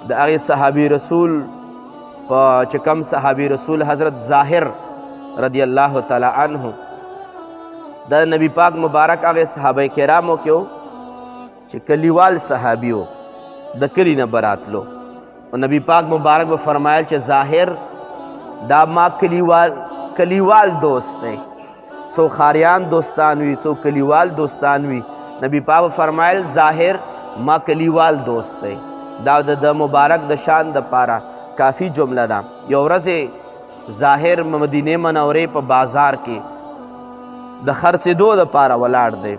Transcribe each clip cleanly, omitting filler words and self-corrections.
د هغې صحابي رسول چې کم صحابي رسول حضرت ظاهر رضی الله تعالی عنه د نبی پاک مبارک هغې صحابه کرامو کې و چې کلیوال صحابي و د کلي نه به راتلو او نبی پاک مبارک به فرمایل چې ظاهر دا ما کلیوال دوست دی څو خاریان دوستان وي څو کلیوال دوستان وي نبی پاک فرمایل ظاهر ما کلیوال دوست دی دا د مبارک د شان د پاره کافی جمله ده یو ورځ ظاهر مدینه منورې په بازار کې د خرڅېدو د پاره ولاړ دی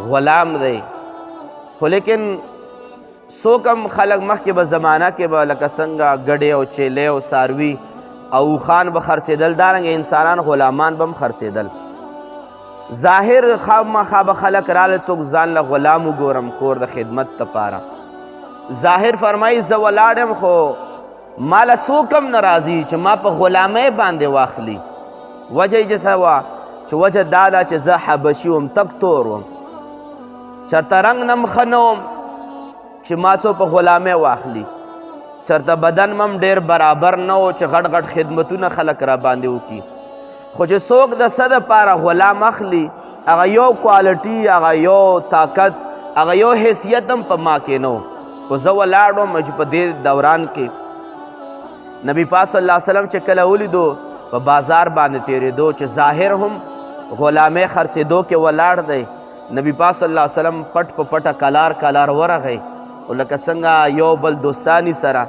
غلام دی خو لیکن څوک هم خلک مخکې به زمانه کې به لکه څنګه ګډې او چیلې او څاروي او اوښان به خرڅېدل دارنګه انسانان غلامان به هم خرڅېدل ظاهر خامخا به خلک راله څوک ځان له غلام وګورم کور د خدمت دپاره ظاهر فرمایي زه ولاړ یم خو ماله څوک هم نه راځي چې ما په غلامۍ باندې واخلي وجه یې چې څه وه چې وجه دا ده چې زه حبشي وم تک تور وم چېرته رنګ نه م ښه نه وم چې ما څو په غلامۍ واخلي چېرته بدن مم ډېر برابر نه و چې غټ غټ خدمتونه خلک را باندې وکړي خو چې څوک د څه دپاره غلام اخلي هغه یو کوالټي هغه یو طاقت هغه یو حیثیت هم په ما کې نه و خو زه ولاړ وم چې په دې دوران کې نبی پاک صلی الله علیه وسلم چې کله ولیدو په بازار باندې تېرېدو چې ظاهر هم غلامۍ خرڅېدو کې ولاړ دی نبی پاک صلی الله علیه وسلم پټ په پټه کلار ورغی او لکه څنګه یو بل دوستانی سره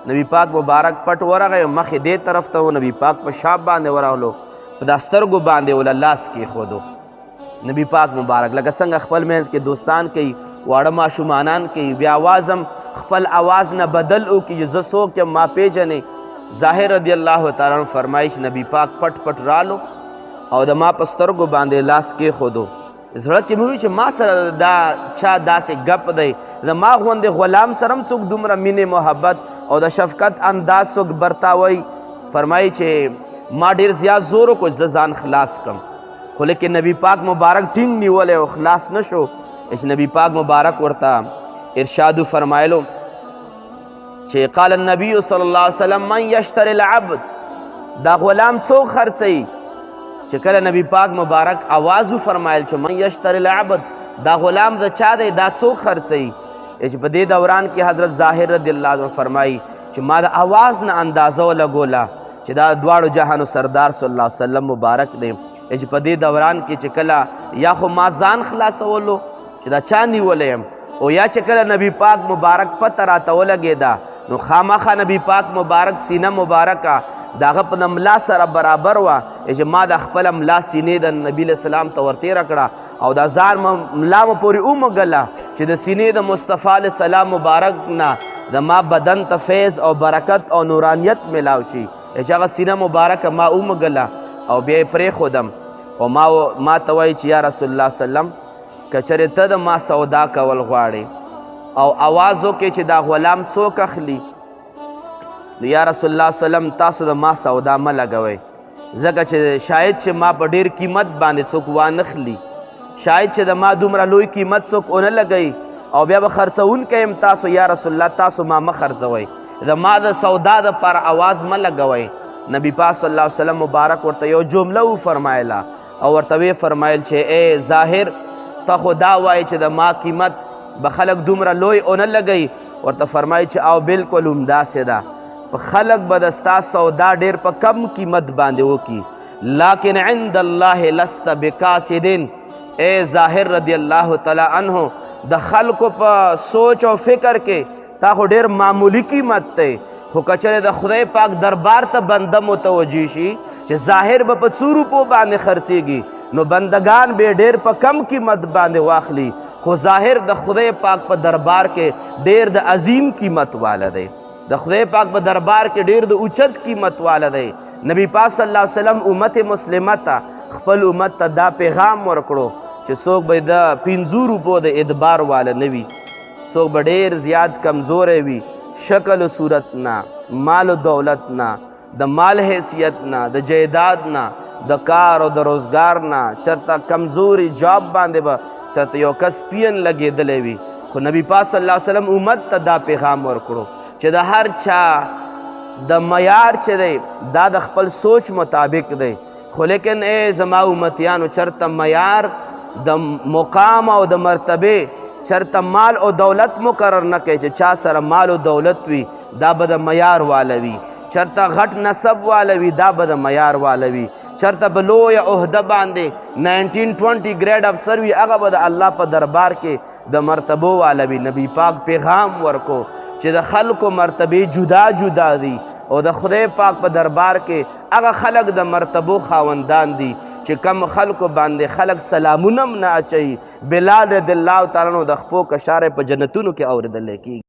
نبی پاک مبارک پټ ورغی مخې دې طرف ته و نبی پاک په شاپ باندې ورغلو په دا سترګو باندې وله لاس کېښودو نبی پاک مبارک لکه څنګه خپل منځ کې دوستان کوي واړه ماشومانان کوي بیا آواز هم خپل آواز نه بدل وکړي چې زه څوک یم ما پیژنې ظاهر رضی الله تعالی عنه فرمایي چې نبی پاک پټ پټ رالو او د ما په سترګو باندې لاس کېښودو زړه کې مې وي چې ما سره دا چا داسې ګپ دی د ما غوندې غلام سره هم څوک دومره مینې محبت او د شفقت انداز څوک برتاوی فرمایي چې ما ډېر زیات زور وکړو چې زه ځان خلاص کړم خو لیکن نبی پاک مبارک ټینګ نیولی او خلاص نه شو چې نبی پاک مبارک ورته ارشاد فرمایلو چې قال النبی صلی الله علیه وسلم من یشتری العبد دا غلام څوک خرڅوي چې کله نبی پاک مبارک آواز فرمایل چې من یشتری العبد دا غلام د چا دی دا څوک خرڅوي چې په دې دوران کې حضرت ظاهر رضی الله عنه فرمایي چې ما د آواز نه اندازه ولګوله چې دا دواړو جهانو سردار صلی الله علیه وسلم مبارک دی چې په دې دوران کې چې کله یا خو ما ځان خلاصولو چې دا چا نیولی یم او یا چې کله نبی پاک مبارک پته راته ولګېده نو خامخا نبی پاک مبارک سینه مبارکه د هغه په ملا سره برابر وه چې ما د خپله ملا سینې د نبي علیه السلام ته ورتېره کړه او دا ځان ملا مو پورې ومږله چې د سینې د مصطفی علیه السلام مبارک نه د ما بدن ته فیض او برکت او نورانیت میلاو شي چې هغه سینه مبارکه ما ومږله او بیا یې پرېښودم او ما ته وایي چې یا رسول الله سلم که چېرې ته د ما سودا کول غواړې او آواز وکړې چې دا غلام څوک اخلي نو یا رسول الله سلم تاسو د ما سودا مه لګوئ ځکه چې شاید چې ما په ډېر قیمت باندې څوک وانخلي شاید چې د ما دومره لوی قیمت څوک ونه لګوي او بیا به خرڅوونکی یم تاسو یا رسول الله تاسو ما مه خرڅوئ د ما د سودا دپاره آواز مه لګوئ نبی پاک صلی الله علیه وسلم مبارک ورته یو جمله وفرمایله او ورته ویې فرمایل چې ای ظاهر ته خو دا وایې چې د ما قیمت به خلک دومره لوی ونه لګوي ورته فرمایي چې او بلکل همداسې ده په خلق به د ستا سودا ډېر په کم قیمت باندې وکړي لیکن عند الله لست بکاسدین اے ظاهر رضی الله تعالی عنہ د خلکو په سوچ او فکر کې تا خو ډېر معمولی قیمت دی خو که چېرې د خدای پاک دربار ته بنده متوجه شي چې ظاهر به په څو روپو باندې خرڅېږي نو بندگان به ډېر په کم قیمت باندې واخلي خو ظاهر د خدای پاک په دربار کې ډېر د عظیم قیمت والا دی د خدای پاک په دربار کې ډېر د اوچت قیمت والا دی نبی پاک صلی الله علیه وسلم امت مسلمه ته خپل امت ته دا پیغام ورکړو چې څوک به د 50 روپو د ادبار والا نه وي څوک به ډېر زیات کمزوری وي شکل و صورت نه مال و دولت نه د مال حیثیت نه د جایداد نه د کار او د روزګار نه چېرته کمزوري جاب باندې به چېرته یو کس پین لګېدلی وي خو نبی پاک صلی الله علیه وسلم امت ته دا پیغام ورکړو چې د هر چا د معیار چې دی دا د خپل سوچ مطابق دی، خو لیکن ای زما امتیانو چرته معیار د مقام او د مرتبه چرته مال او دولت مقرر نه کوي چې چا سره مال او دولت وي دا به د معیار والوي، چرته غټ نسب والوي دا به د معیار والوي، چرته به لویه عہده باندې 1920 ګریډ افسر وي هغه به د الله په دربار کې د مرتبو والوي. نبی پاک پیغام ورکو چې د خلکو مرتبه جدا جدا دي او د خدای پاک په دربار کې هغه خلک د مرتبو خاوندان دي چې کم خلکو باندې خلک سلامونه هم نه اچوي. بلال رضی الله تعالی عنہ د خپو کشاره په جنتونو کې اورېدلی کېږي.